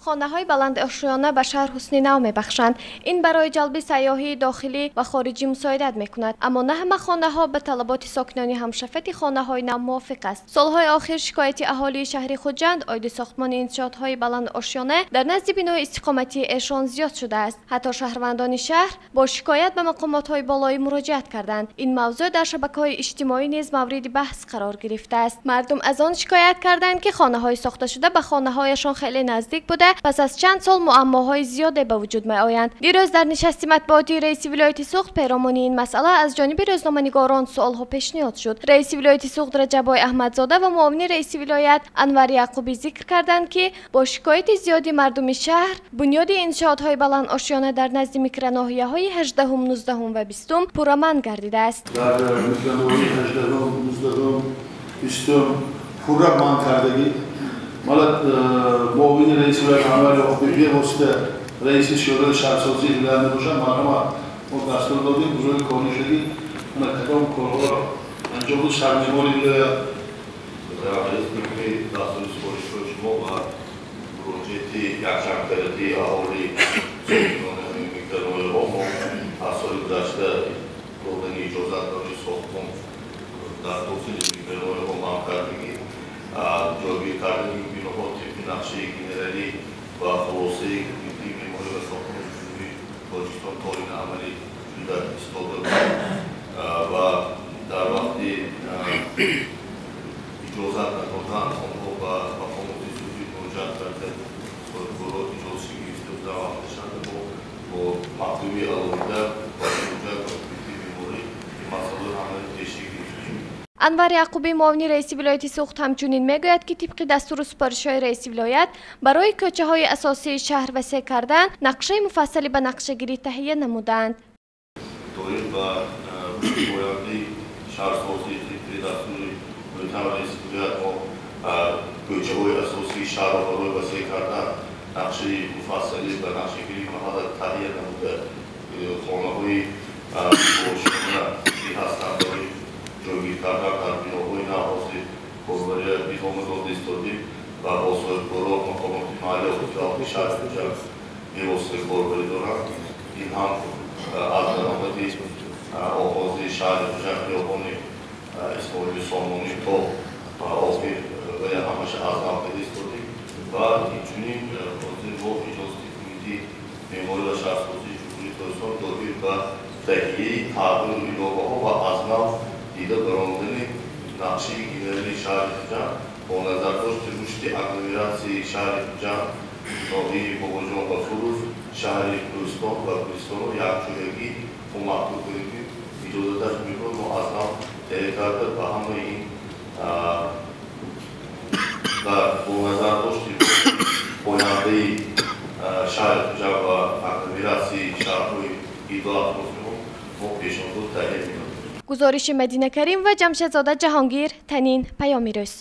خانه‌های بلند آشیانه به شهر حسن نو می‌بخشند. این برای جلب سیاحی داخلی و خارجی مساعدت می‌کند، اما نه همه خانه‌ها به طلبات ساکنان همشفت خانه‌های نو موافق است. سال‌های آخر شکایت اهالی شهر خوجند عاید ساختمان انشاءات‌های بلند آشیانه در نزد بینای استقامتی ایشان زیاد شده است. حتی شهروندان شهر با شکایت به مقامات‌های بالایی مراجعت کردند. این موضوع در شبکه‌های اجتماعی نیز مورد بحث قرار گرفته است. مردم از آن شکایت کردند که خانه‌های ساخته شده به خانه‌هایشان خیلی نزدیک بوده، پس از چند سال معماهای زیاده به وجود می آیند. دیروز در نشست مطبوعاتی رئیس ولایت سوخت پیرامون این مسئله از جانب روزنامه‌نگاران سوال‌ها پیشنهاد شد. رئیس ولایت سوخت رجبای احمدزاده و معاون رئیس ولایت انور یعقوبی ذکر کردند که با شکایت زیادی مردم شهر بنیاد انشاءات‌های بلند آشیانه در نزد میکروناحیه‌های 18 ام 19 ام و 20 ام پورامند گردیده است. در میکروناحیه 18 ام 19 ام 20 ام پورامند کردگی مالت معاون رئیس ولایت انور یعقوبی واسطه رئیس شورای شهرسازی ایران باشن ما دستور دادیم بزرگ کاری شدیم من کدام کارها انجام سرنگاری رئیس دستور سپارش شما و پروژه یکجهتی اهالی میکروناحیه ما از سال گذشته دادن اجازت برای ساختمان در توسعه میکروناحیه ما کردگی جلوی کردن این بیناها طبق نقشه گنرالی و خلاصه کمیته معماری و ساختمان جمهوری تاجیکستان تعیین عملی شده ایستاده بود و در وقتی اجازت ندادن آنها به مقامات سوری مراجعت کرده گروه اجازه گرفته بودن و عملشنده با مطلوبی علایده و مراجعت به کمیته معماری این مسئله عملی تشریح گرفتیم. انور یعقوبی معاون رئیس ولایت سوخت همچنین میگوید که طبق دستور سپارش‌های رئیس ولایت برای کوچه‌های اساسی شهر وسیع کردن نقشه مفصلی به نقشه‌گیری تهیه نمودند. تویل و پایانده شهرسازی طبق دستور رئیس ولایت ما کوچه‌های اساسی شهر را برای وسیع کردن نقشه مفصلی به نقشه‌گیری محل تهیه نموده. خانه‌های آشیانه هستند برای جایگیر کردن در بیناهای نهاسی کاربری بیهام داده ایستادیم و با صاحبکاران مقامات محلی خودخواهی شهر خوجند میواسطه کاربری دارند. این هم از درآمدی آغاز شهر خوجند خیابان اسماعیل سامانی تا آخر و همش از نقد ایستادیم و اینچنین با اجازه کمیته معماری و شهرسازی جمهوری تاجیکستان دادیم و تهیه تغییر ایلاقه‌ها و از نو دیده براندن نقشه گنرالی شهر خوجند با نظر داشت رشد اگلومراسی شهر خوجند ناحیه باباجان و فروز شهر کوهستان و کوهستان را یکجایگی و محدود کنیم اجازتش میکنیم و از نو تهیه کرده و همه این و با نظر داشت پاینده شهر خوجند و اگلومراسی شهرهای ایدو اطرافیان ما پیشنهاد تهیه میکنیم. گزارش مدینه کریم و جمشید زاده جهانگیر، تنین پیامی روز.